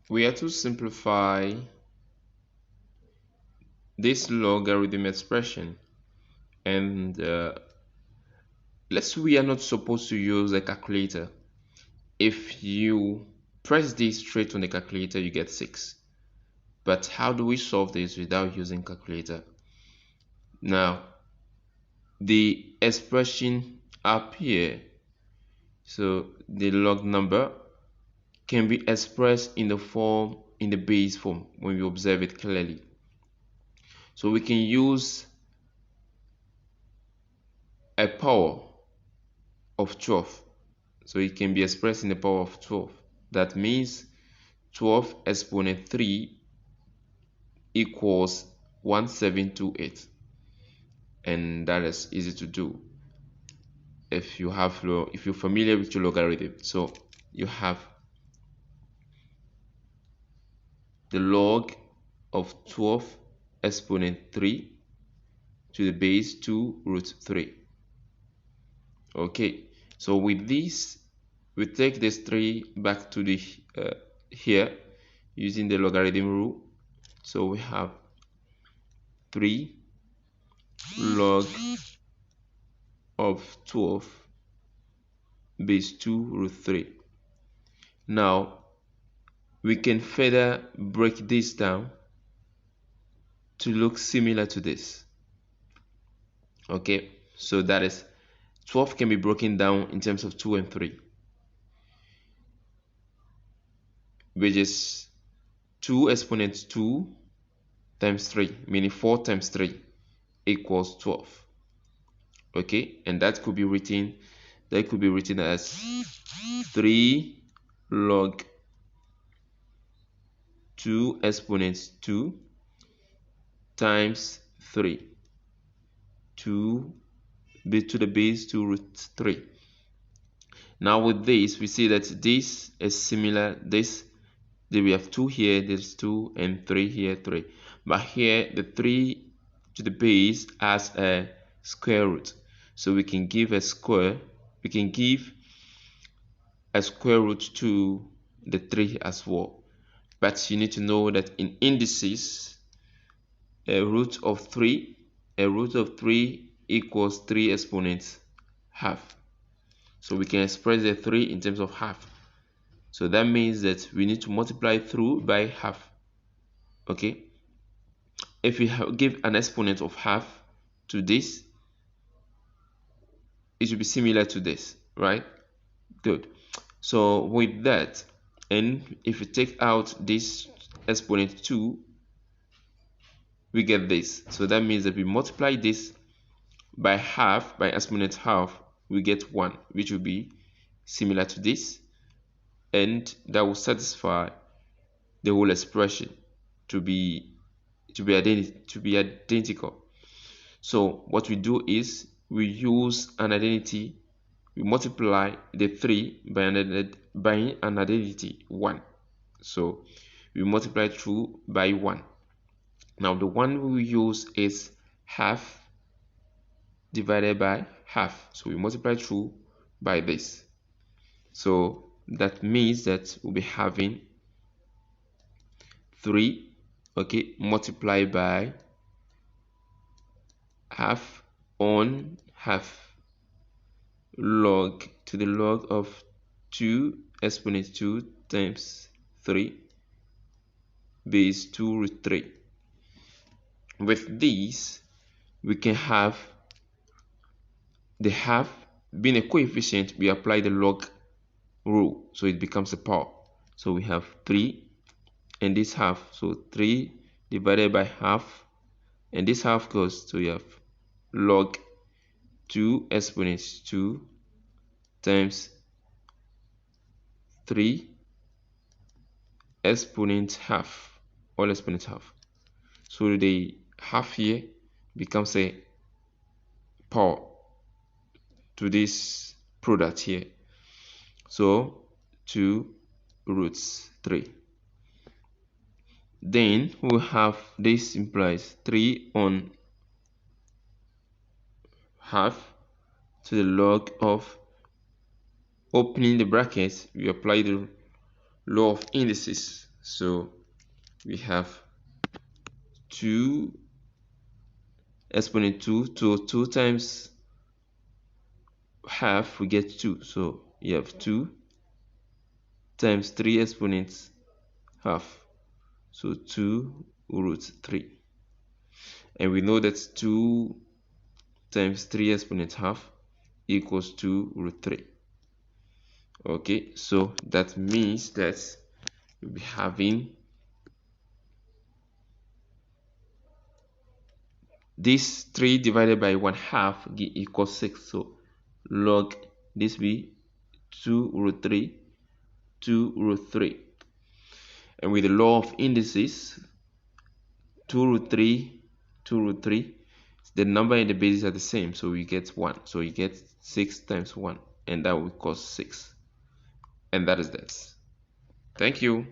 we have to simplify this logarithm expression, and we are not supposed to use a calculator. If you press this straight on the calculator, you get 6. But how do we solve this without using calculator? Now, the expression up here, so the log number can be expressed in the base form when you observe it clearly. So we can use a power of 12. So it can be expressed in the power of 12. That means 12 exponent 3 equals 1728. And that is easy to do if you're familiar with your logarithm. So you have the log of 12 exponent 3 to the base 2 root 3. Okay, so with this, we take this 3 back to the here using the logarithm rule. So we have 3 log of 12 base 2 root 3. Now we can further break this down to look similar to this. Okay, so that is 12 can be broken down in terms of 2 and 3, which is 2 exponent 2 times 3, meaning 4 times 3 equals 12. Okay, and that could be written as 3 log 2 exponents 2 times 3 to the base 2 root 3. Now with this, we see that this is similar. We have 2 here, there's 2, and 3 here, 3. But here, the 3 to the base as a square root. So we can give a square root to the 3 as well. But you need to know that in indices, a root of 3 equals 3 exponents half. So we can express the 3 in terms of half. So that means that we need to multiply through by half. Okay, if we give an exponent of half to this, it should be similar to this, right? Good. So with that, and if we take out this exponent 2, we get this. So that means that we multiply this by half, by exponent half, we get 1, which will be similar to this, and that will satisfy the whole expression to be identical. So what we do is we use an identity. We multiply the 3 by an identity 1. So we multiply through by 1. Now the one we use is half divided by half. So we multiply through by this. So that means that we'll be having 3, okay, multiplied by half on half, log to the log of 2 exponent 2 times 3 base 2 root 3. With these, we can have the half being a coefficient. We apply the log rule, so it becomes a power. So we have 3 and this half, so 3 divided by half, and this half goes, so you have log 2 exponents 2 times 3 exponent half, all exponent half. So the half here becomes a power to this product here. So 2 roots 3. Then we have this implies 3 on half to the log of, opening the brackets, we apply the law of indices. So we have 2 exponent 2, so 2 times half we get 2, so you have 2 times 3 exponents half, so 2 root 3, and we know that 2 times 3 exponents half equals 2 root 3. Okay, so that means that we'll be having this 3 divided by 1/2 equals 6, so log this be 2 root 3, 2 root 3. And with the law of indices, 2 root 3, 2 root 3, the number and the bases are the same, so we get 1. So you get 6 times 1, and that will cause 6. And that is that. Thank you.